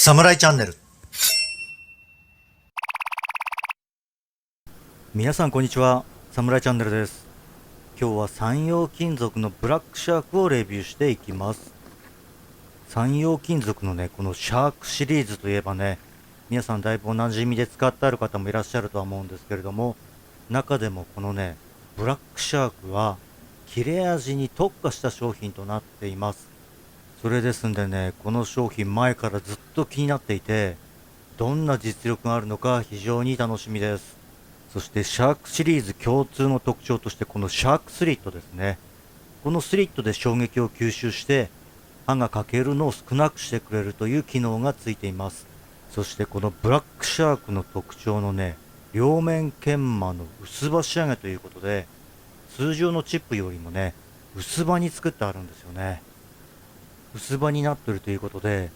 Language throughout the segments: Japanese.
サムライチャンネル。皆さんこんにちは。サムライチャンネルです。今日は三陽金属のブラックシャークをレビューしていきます。三陽金属のね、このシャークシリーズといえばね、皆さんだいぶおなじみで使ってある方もいらっしゃるとは思うんですけれども、中でもこのね、ブラックシャークは切れ味に特化した商品となっています。それですんでね、この商品前からずっと気になっていて、どんな実力があるのか非常に楽しみです。そしてシャークシリーズ共通の特徴としてこのシャークスリットですね。このスリットで衝撃を吸収して刃が欠けるのを少なくしてくれるという機能がついています。そしてこのブラックシャークの特徴のね、両面研磨の薄刃仕上げということで、通常のチップよりもね、薄刃に作ってあるんですよね。薄刃になっているということで、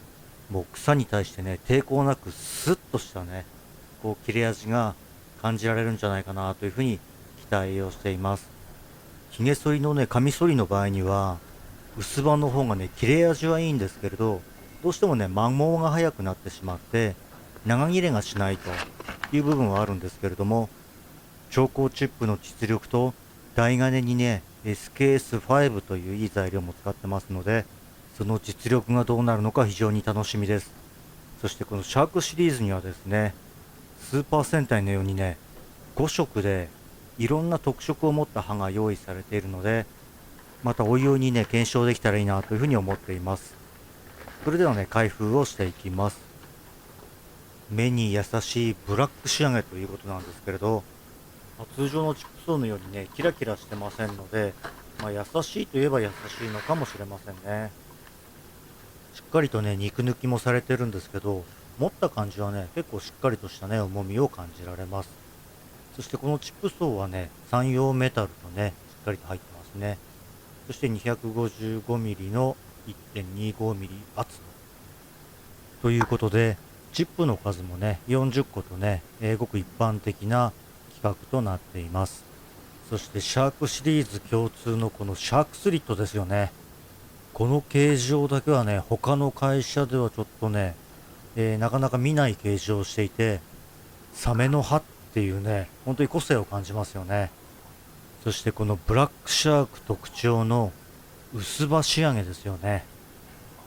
もう草に対してね、抵抗なくスッとしたね、こう切れ味が感じられるんじゃないかなというふうに期待をしています。髭剃りのね、カミソリの場合には、薄刃の方がね、切れ味はいいんですけれど、どうしてもね、摩耗が早くなってしまって、長切れがしないという部分はあるんですけれども、超高チップの実力と、台金にね、SKS5 といういい材料も使ってますので、その実力がどうなるのか非常に楽しみです。そしてこのシャークシリーズにはですね、スーパー戦隊のようにね、5色でいろんな特色を持った刃が用意されているので、またおいおいにね、検証できたらいいなというふうに思っています。それではね、開封をしていきます。目に優しいブラック仕上げということなんですけれど、通常のチップソーのようにね、キラキラしてませんので、優しいといえば優しいのかもしれませんね。しっかりとね、肉抜きもされてるんですけど、持った感じはね、結構しっかりとしたね、重みを感じられます。そしてこのチップ層はね、三陽メタルとね、しっかりと入ってますね。そして 255mm の 1.25mm 厚ということで、チップの数もね、40個とね、ごく一般的な規格となっています。そしてシャークシリーズ共通のこのシャークスリットですよね。この形状だけはね、他の会社ではちょっとね、なかなか見ない形状をしていて、サメの歯っていうね、本当に個性を感じますよね。そしてこのブラックシャーク特徴の薄刃仕上げですよね。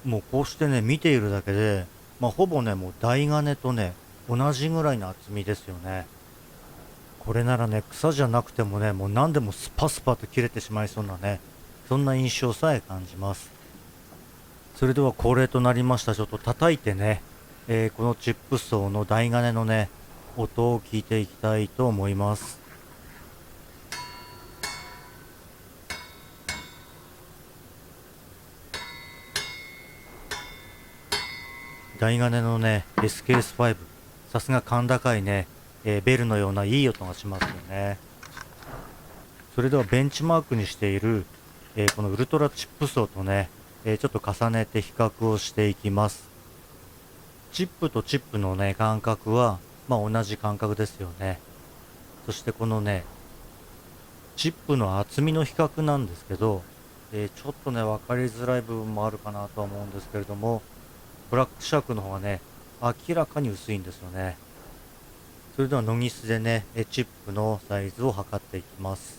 もうこうしてね、見ているだけで、ほぼね、もう台金とね、同じぐらいの厚みですよね。これならね、草じゃなくてもね、もう何でもスパスパと切れてしまいそうなね、そんな印象さえ感じます。それでは恒例となりました。ちょっと叩いてね、このチップ層の台金のね、音を聞いていきたいと思います。台金のね、SKS5。さすが甲高いね、ベルのようないい音がしますよね。それではベンチマークにしている、このウルトラチップ層とね、ちょっと重ねて比較をしていきます。チップとチップのね、間隔は、同じ間隔ですよね。そしてこのね、チップの厚みの比較なんですけど、ちょっとね、分かりづらい部分もあるかなとは思うんですけれども、ブラックシャークの方がね、明らかに薄いんですよね。それではノギスでね、チップのサイズを測っていきます。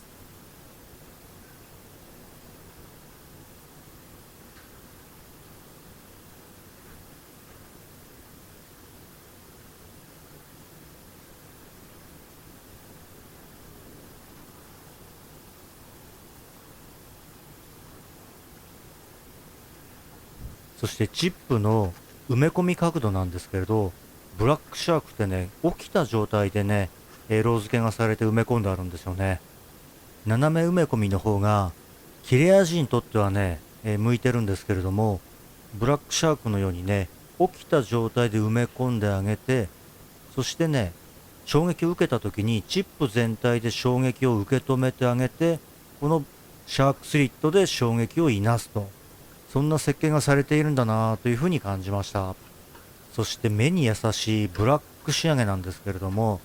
そしてチップの埋め込み角度なんですけれど、ブラックシャークってね、起きた状態でね、ロー付けがされて埋め込んであるんですよね。斜め埋め込みの方が、切れ味にとってはね、向いてるんですけれども、ブラックシャークのようにね、起きた状態で埋め込んであげて、そしてね、衝撃を受けた時にチップ全体で衝撃を受け止めてあげて、このシャークスリットで衝撃をいなすと。そんな設計がされているんだなというふうに感じました。そして目に優しいブラック仕上げなんですけれども、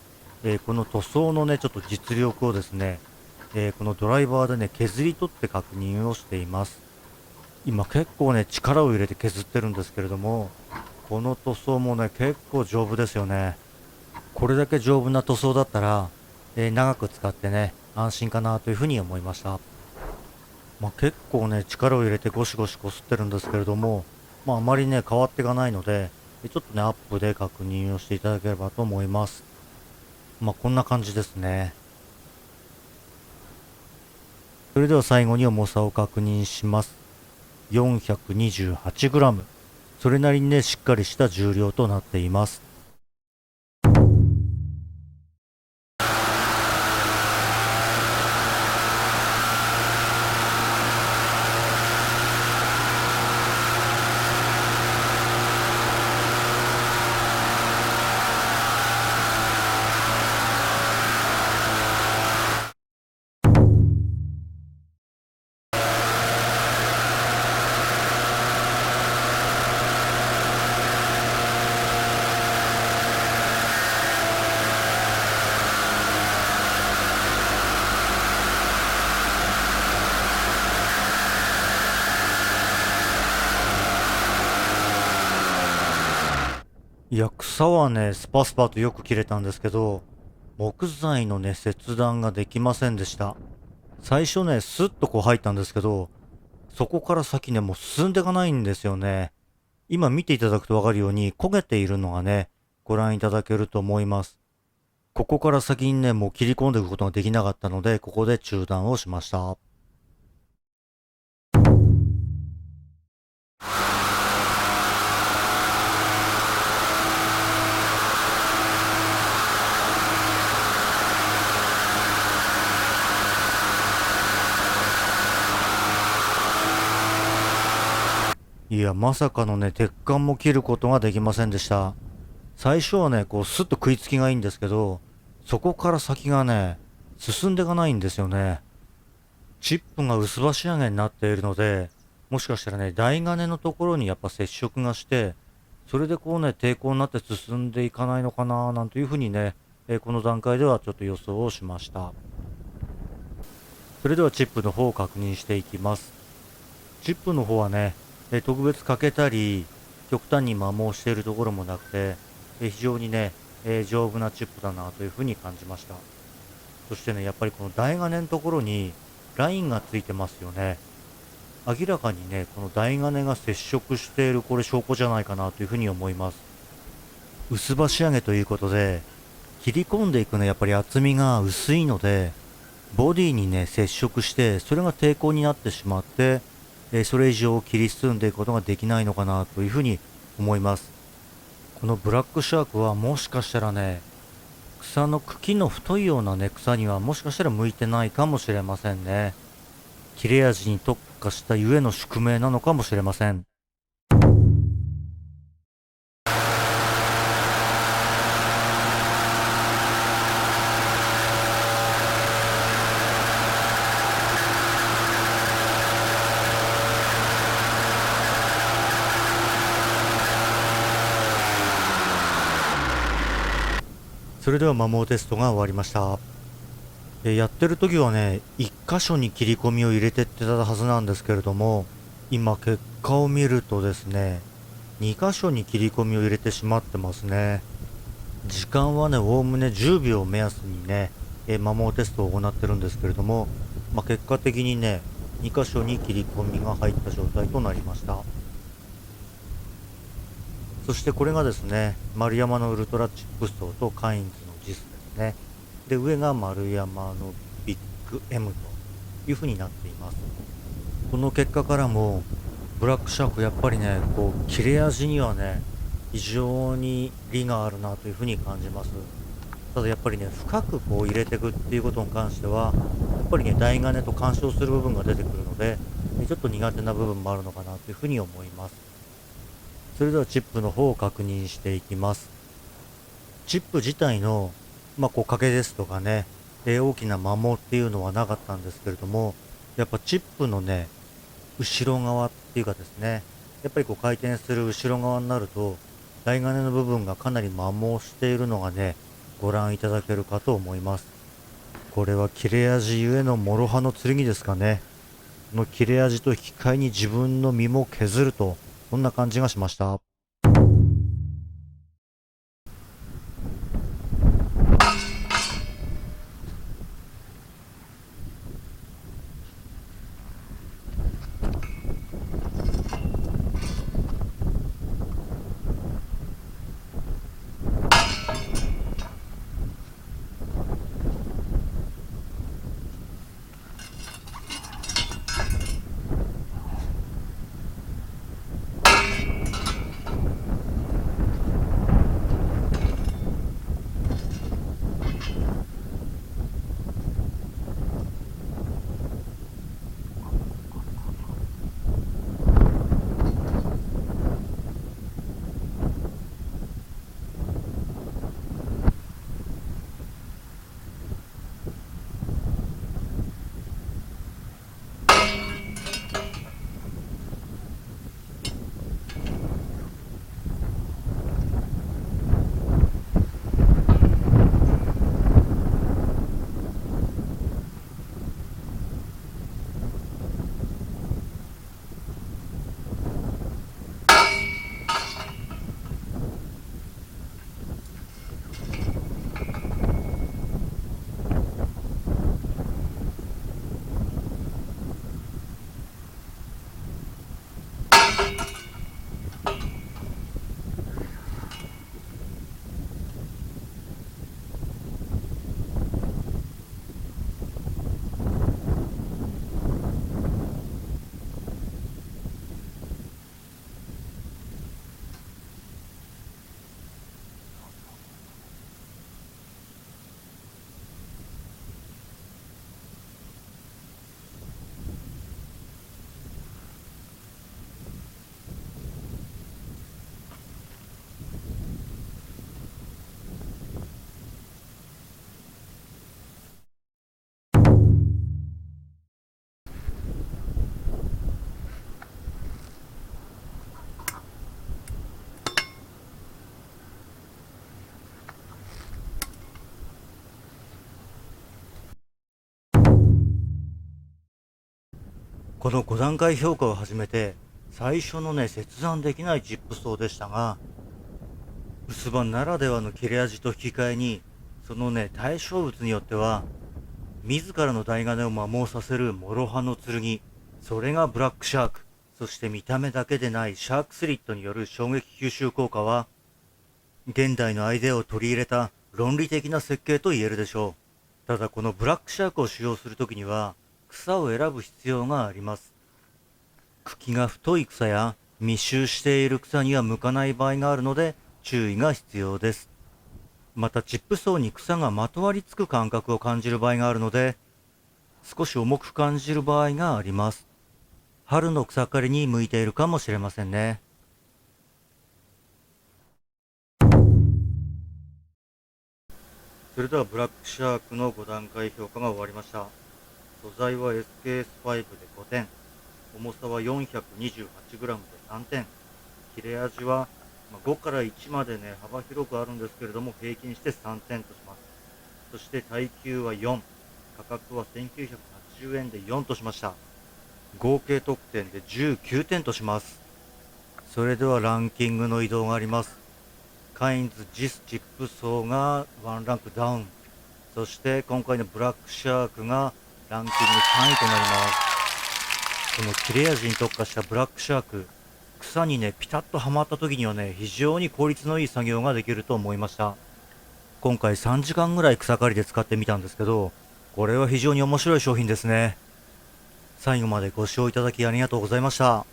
この塗装のね、ちょっと実力をですね、このドライバーでね、削り取って確認をしています。今結構ね、力を入れて削ってるんですけれども、この塗装もね、結構丈夫ですよね。これだけ丈夫な塗装だったら、長く使ってね、安心かなというふうに思いました。結構ね、力を入れてゴシゴシ擦ってるんですけれども、あまりね、変わっていかないので、ちょっとね、アップで確認をしていただければと思います。こんな感じですね。それでは最後に重さを確認します。428g。それなりにね、しっかりした重量となっています。いや、草はね、スパスパとよく切れたんですけど、木材のね、切断ができませんでした。最初ね、スッとこう入ったんですけど、そこから先ね、もう進んでいかないんですよね。今見ていただくとわかるように焦げているのがね、ご覧いただけると思います。ここから先にね、もう切り込んでいくことができなかったので、ここで中断をしました。いや、まさかのね、鉄管も切ることができませんでした。最初はね、こうスッと食いつきがいいんですけど、そこから先がね、進んでいかないんですよね。チップが薄葉仕上げになっているので、もしかしたらね、台金のところにやっぱ接触がして、それでこうね、抵抗になって進んでいかないのかな、なんていうふうにね、この段階ではちょっと予想をしました。それではチップの方を確認していきます。チップの方はね、特別欠けたり、極端に摩耗しているところもなくて、非常にね、丈夫なチップだなというふうに感じました。そしてね、やっぱりこの台金のところにラインがついてますよね。明らかにね、この台金が接触しているこれ証拠じゃないかなというふうに思います。薄葉仕上げということで、切り込んでいくね、やっぱり厚みが薄いので、ボディにね、接触して、それが抵抗になってしまって、それ以上切り進んでいくことができないのかなというふうに思います。このブラックシャークはもしかしたらね、草の茎の太いようなね、草にはもしかしたら向いてないかもしれませんね。切れ味に特化したゆえの宿命なのかもしれません。それでは摩耗テストが終わりました。やってる時はね、1箇所に切り込みを入れてってたはずなんですけれども、今結果を見るとですね、2箇所に切り込みを入れてしまってますね。時間はね、おおむね10秒を目安にね、摩耗テストを行ってるんですけれども、結果的にね、2箇所に切り込みが入った状態となりました。そしてこれがですね、丸山のウルトラチップストとカインズのジスですね。で、上が丸山のビッグ M という風になっています。この結果からも、ブラックシャークやっぱりね、こう、切れ味にはね、非常に利があるなという風に感じます。ただやっぱりね、深くこう入れていくっていうことに関しては、やっぱりね、台金と干渉する部分が出てくるので、ちょっと苦手な部分もあるのかなという風に思います。それではチップの方を確認していきます。チップ自体の、こう、欠けですとかね、大きな摩耗っていうのはなかったんですけれども、やっぱチップのね、後ろ側っていうかですね、やっぱりこう回転する後ろ側になると、台金の部分がかなり摩耗しているのがね、ご覧いただけるかと思います。これは切れ味ゆえの諸刃の剣ですかね。この切れ味と引き換えに自分の身も削ると、そんな感じがしました。この5段階評価を始めて、最初のね、切断できないチップ層でしたが、薄葉ならではの切れ味と引き換えに、そのね、対象物によっては、自らの大金を摩耗させる諸刃の剣、それがブラックシャーク、そして見た目だけでないシャークスリットによる衝撃吸収効果は、現代のアイデアを取り入れた論理的な設計と言えるでしょう。ただこのブラックシャークを使用するときには、草を選ぶ必要があります。茎が太い草や密集している草には向かない場合があるので注意が必要です。またチップ層に草がまとわりつく感覚を感じる場合があるので、少し重く感じる場合があります。春の草刈りに向いているかもしれませんね。それではブラックシャークの5段階評価が終わりました。素材は SKS5 で5点、重さは 428g で3点、切れ味は5から1までね、幅広くあるんですけれども、平均して3点とします。そして耐久は4、価格は1980円で4としました。合計得点で19点とします。それではランキングの移動があります。カインズジスチップ層が1ランクダウン。そして今回のブラックシャークがランキング3位となります。この切れ味に特化したブラックシャーク、草にね、ピタッとはまった時にはね、非常に効率のいい作業ができると思いました。今回3時間ぐらい草刈りで使ってみたんですけど、これは非常に面白い商品ですね。最後までご視聴いただきありがとうございました。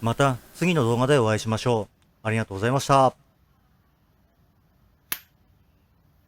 また次の動画でお会いしましょう。ありがとうございました。